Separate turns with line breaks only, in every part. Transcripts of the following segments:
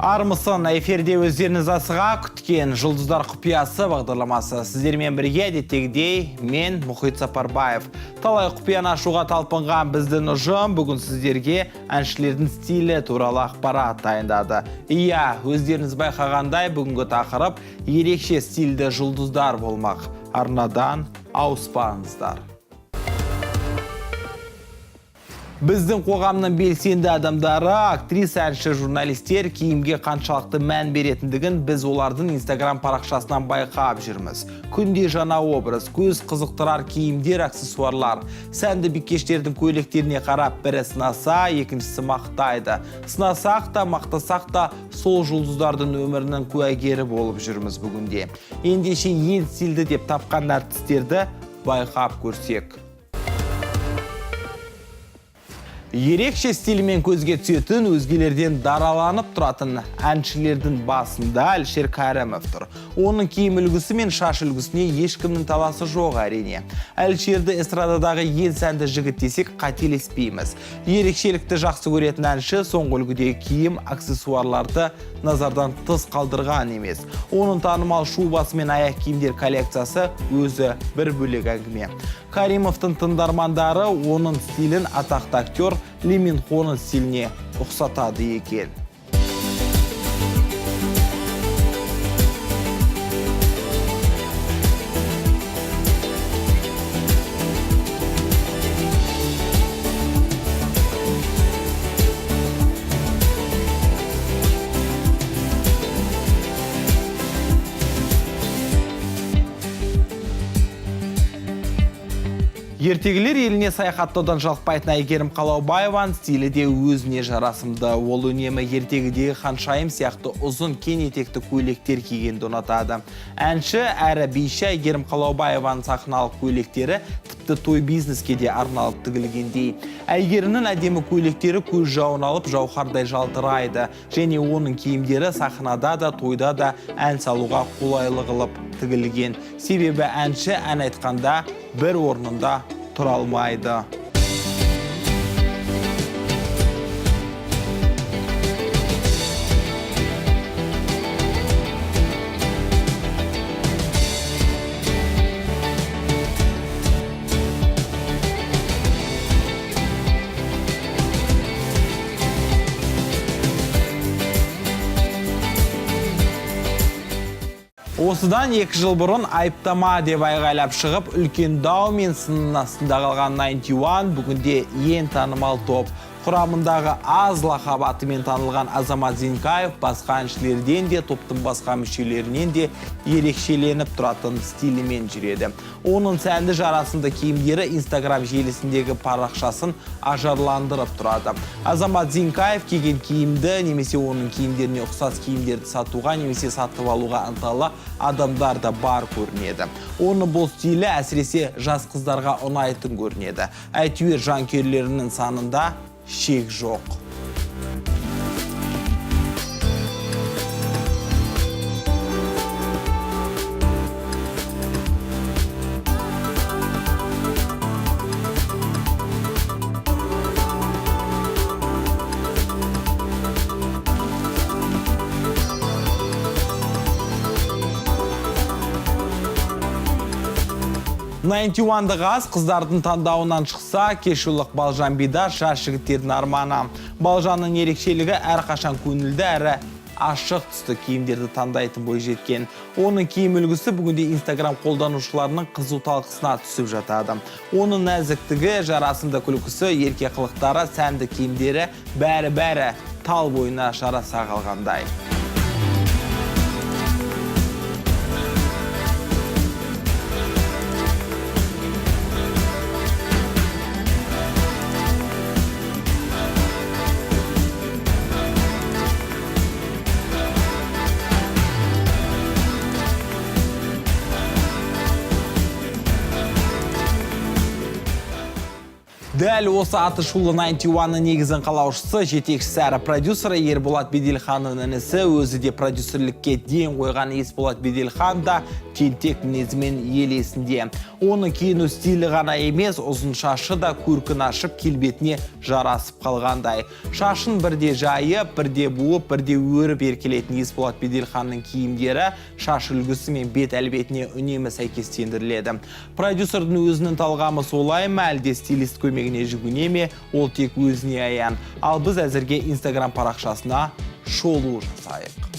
Армысын эфирде өздеріңіз асыға күткен жұлдыздар құпиясы бағдарламасы. Сіздермен бірге әдеттегідей мен Мұхит Сапарбаев. Талай құпияны ашуға талпынған біздің ұжым бүгін сіздерге әншілердің стилі туралы ақпарат дайындады. Иә, өздеріңіз байқағандай бүгінгі тақырып ерекше стильді жұлдыздар болмақ. Арнадан ауыспаңыздар. Біздің қоғамның белсенді адамдары, актриса, әнші, журналистер киімге қаншалықты мән беретіндігін біз олардың Instagram парақшасынан байқап жүрміз. Күнде жаңа образ, көз қызықтырар киімдер, аксессуарлар. Сәнді бикештердің көйлектеріне қарап бірі сынаса, екіншісі мақтайды. Сынасақ та, мақтасақ та сол жұлдыздардың өмірінің куәгері болып жүрміз бүгінде. Ендеше ең стильді деп тапқан әртістерді байқап көрсек. Ерекше стилімен көзге түсетін, өзгелерден дараланып тұратын әншілердің басында Әлішер Кәрімов тұр. Оның киім үлгісі мен шаш үлгісіне ешкімнің таласы жоқ әрине. Әлішерді эстрададағы ең сәнді жігіт десек қателеспейміз. Ерекшелікті жақсы көретін әнші соңғы үлгідегі киім, аксессуарларды назардан тыс қалдырған емес. Оның танымал шубасы мен аяқ киімдер коллекциясы өзі бір бөлек әңгіме. Каримовтың тыңдармандары оның стилін атақты актер Ли Мин Хоның стиліне ұқсатады екен. Ертегілер еліне саяхаттаудан жалықпайтын Әйгерім Қалаубаеваның стилі де өзіне жарасымды. Ол үнемі ертегідегі Ханшайым сияқты ұзын кең етекті көйлектер кигенді ұнатады. Әнші әрі биші Әйгерім Қалаубаеваның сахналық көйлектері тіпті той бизнеске де арналып тігілгендей. Әйгерімнің әдемі көйлектері көз жауын алып жауһардай жалтырайды. Және оның киімдері сахнада да, тойда да ән салуға қолайлы қылып тігілген. Себебі әнші ән айтқанда бір орнында тұра алмайды. Осыдан 2 жыл бұрын айыптама деп айғайлап шығып, үлкен дау мен сынның астында қалған 91 бүгінде ең танымал топ. Құрамындағы аз лақабатымен танылған Азамат Зинкаев басқа әншілерден де, топтың басқа мүшелерінен де ерекшеленіп тұратын стилімен жүреді. Оның сәнді жарасымды киімдері Instagram желісіндегі парақшасын ажарландырып тұрады. Азамат Зинкаев киген киімді немесе оның киімдеріне ұқсас киімдерді сатуға немесе сатып алуға ынталы адамдар да бар көрінеді. Оның бұл стилі әсіресе жас қыздарға ұнайтын көрінеді. Әйтеуір жанкүйерлерінің санында шек жоқ. Найтиуанды қаз қыздардың таңдауынан шықса, кешулық Балжан Бидар жас жігіттердің арманы. Балжанның ерекшелігі әрқашан көңілді әрі ашық түсті киімдерді таңдайтын бой жеткен. Оның киім үлгісі бүгінде Instagram қолданушыларының қызу талқысына түсіп жатады. Оның нәзіктігі, жарасымды күлкісі, ерке қылықтары, сәнді киімдері бәрі тал бойына жараса қалғандай. Дәл осы атышулы 91-ның негізін қалаушысы, жетекшісі әрі продюсері Ерболат Беделханның інісі, өзі де продюсерлікке ден қойған Есболат Беделхан да тентек мінезімен ел есінде. Оны киіну стилі ғана емес, ұзын шашы да көркін ашып, келбетіне жарасып қалғандай. Шашын бірде жайып, бірде буып, бірде өріп еркелетін Есболат Беделханның киімдері шаш үлгісі мен бет әлбетіне үнемі сәйкестендіріледі. Продюсердің өзінің талғамы солай ма, әлде стилист көмегіне жүгіне ме, ол тек өзіне аян. Ал біз әзірге Instagram парақшасына шолу жасайық.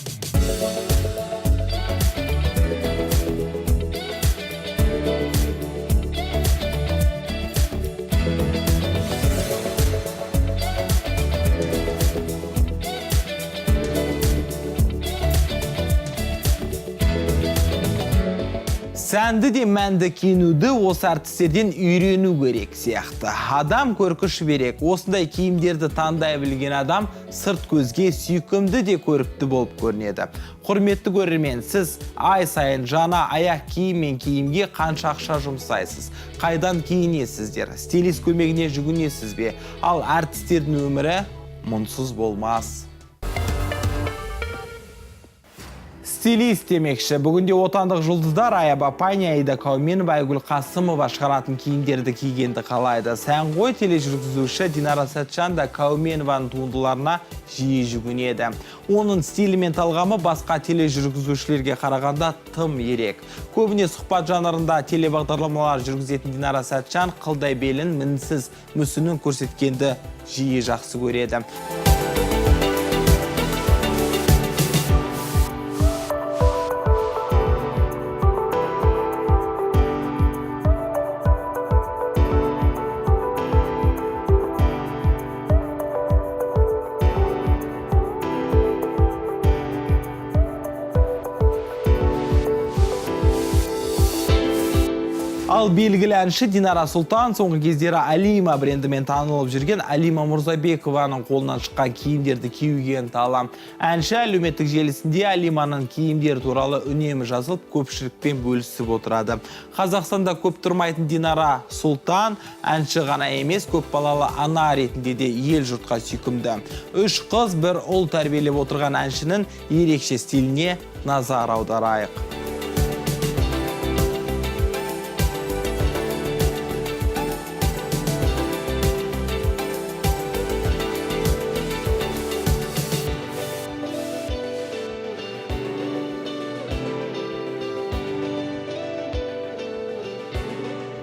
Сәнді де мәнді киінуді осы әртістерден үйрену керек сияқты. Адам көркі шүберек. Осындай киімдерді таңдай білген адам сырт көзге сүйкімді де көрікті болып көрінеді. Құрметті көрермен, сіз ай сайын жаңа аяқ киім мен киімге қанша ақша жұмсайсыз? Қайдан киінесіздер? Стилист көмегіне жүгінесіз бе? Ал әртістердің өмірі мұнсыз болмас. Стилист демекші. Бүгінде отандық жұлдыздар Ая Бапани, Аида Кауменова, Айгүл Қасымова шығаратын киімдерді кигенді қалайды. Сән ғой тележүргізуші Динара Сәтжан да Кауменованың туындыларына жиі жүгінеді. Оның стилі мен талғамы басқа тележүргізушілерге қарағанда тым ерек. Көбіне сұхбат жанрында телебағдарламалар жүргізетін Динара Сәтжан қылдай белін мінсіз мүсінін көрсеткенді жиі жақсы көреді. Ал белгілі әнші Динара Сұлтан соңғы кездері Алима брендімен танылып жүрген Алима Мұрзабекованың қолынан шыққан киімдерді киюге ынталы. Әнші әлеуметтік желісінде Алиманың киімдері туралы үнемі жазылып, көпшілікпен бөлісіп отырады. Қазақстанда көп тұрмайтын Динара Сұлтан әнші ғана емес, көп балалы ана ретінде де ел жұртқа сүйкімді. 3 қыз, 1 ұл тәрбиелеп отырған әншінің ерекше стиліне назар аударайық.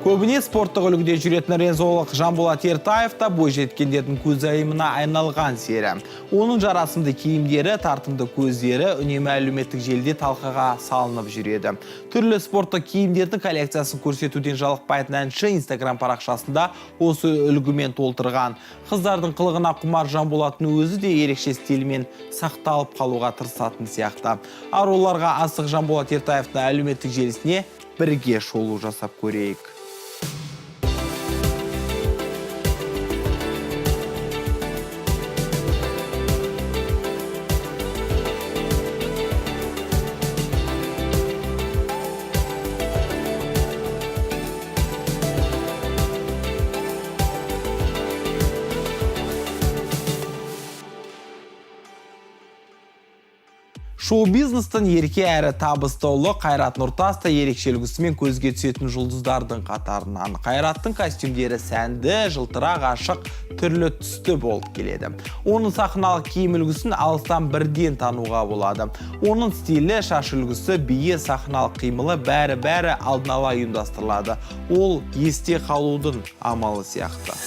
Көбіне спорттық үлгіде жүретін рензолог Жанболат Ертаев та бойжеткендердің көзайымына айналған сері. Оның жарасымды киімдері, тартымды көздері үнемі әлеуметтік желіде талқыға салынып жүреді. Түрлі спорттық киімдердің коллекциясын көрсетуден жалықпайтын әнші Instagram парақшасында осы үлгімен толтырған. Қыздардың қылығына құмар Жанболаттың өзі де ерекше стилімен сақталып қалуға тырысатын сияқты. Аруларға асық Жанболат Ертаевтың әлеуметтік желісіне бірге шолу жасап көрейік. Шоу-бизнестің ерке әрі табысты ұлы Қайрат Нұртас та ерекше үлгісімен көзге түсетін жұлдыздардың қатарынан. Қайраттың костюмдері сәнді, жылтырақ, ашық, түрлі түсті болып келеді. Оның сахналық киім үлгісін алыстан бірден тануға болады. Оның стилі, шаш үлгісі, бие, сахналық қимылы бәрі алдын ала ұйымдастырылады. Ол есте қалудың амалы сияқты.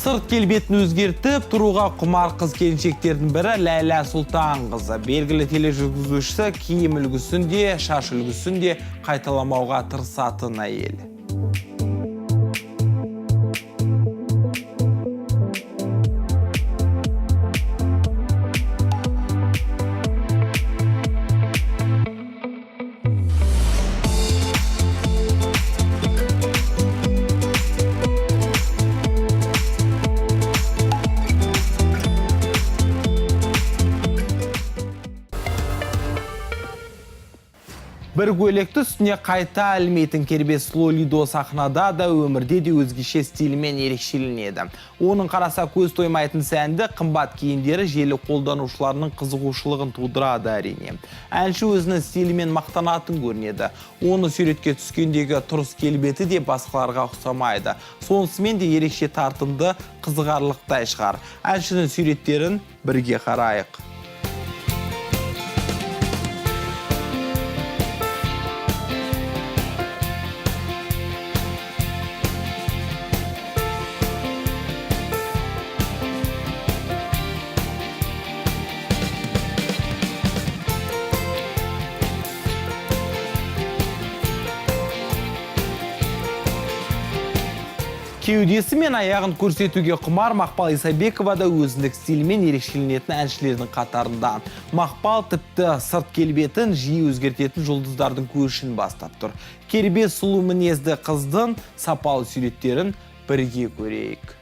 Сырт келбетін өзгертіп, тұруға құмар қыз-келіншектердің бірі Ләйлә Сұлтан қызы. Белгілі тележүргізушісі киім үлгісін де, шаш үлгісін де қайталамауға тырысатын әйел. Бір көйлекті үстіне қайта ілмейтін кербез сұлу Лидо сахнада да өмірде де өзгеше стилімен ерекшеленеді. Оның қараса көз тоймайтын сәнді, қымбат киімдері желі қолданушыларының қызығушылығын тудырады әрине. Әнші өзінің стилімен мақтанатын көрінеді. Оны суретке түскендегі тұрыс келбеті де басқаларға ұқсамайды. Сонысымен де ерекше тартымды, қызығарлықтай шығар. Әншінің суреттерін бірге қарайық. Кеудесі мен аяғын көрсетуге құмар Мақпал Исабекова да өзіндік стилімен ерекшеленетін әншілердің қатарында. Мақпал тіпті сырт келбетін жиі өзгертетін жұлдыздардың көшін бастап тұр. Кербез сұлу мінезді қыздың сапалы суреттерін бірге көрейік.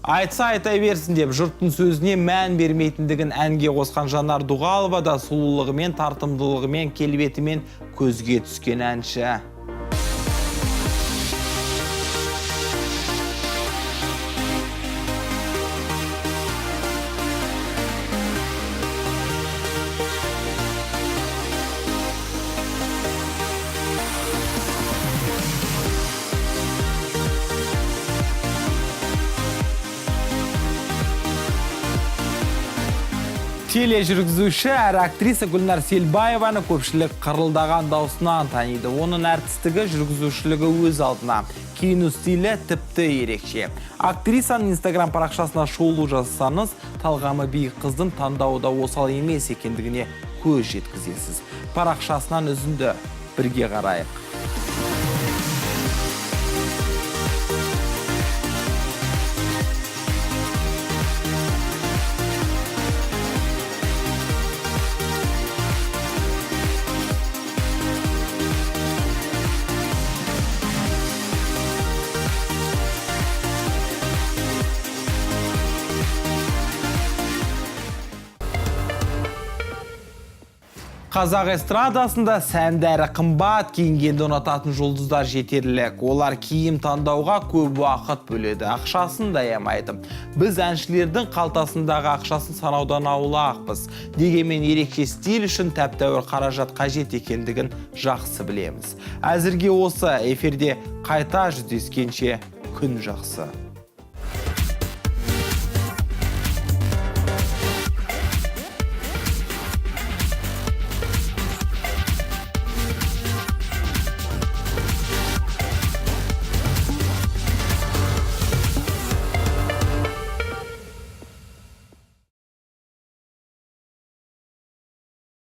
Айтса айта берсін деп жұрттың сөзіне мән бермейтіндігін әнге қосқан Жанар Дұғалова да сұлулығымен, тартымдылығымен, келбетімен көзге түскен әнші. Тележүргізуші әрі актриса Гүлнар Селбаеваны көпшілік қырылдаған даусынан таниды. Оның әртістігі, жүргізушілігі өз алдына. Киіну стилі тіпті ерекше. Актрисаның Instagram парақшасына шолу жазсаңыз, талғамы биік қыздың таңдауда осал емес екендігіне көз жеткізесіз. Парақшасынан үзінді бірге қарайық. Қазақ эстрадасында сәнді әрі қымбат киінгенді ұнататын жұлдыздар жетерлік. Олар киім таңдауға көп уақыт бөледі, ақшасын да аямайды. Біз әншілердің қалтасындағы ақшасын санаудан аулақпыз. Дегенмен ерекше стиль үшін тәп-тәуір қаражат қажет екендігін жақсы білеміз. Әзірге осы эфирде қайта жүздескенше күн жақсы.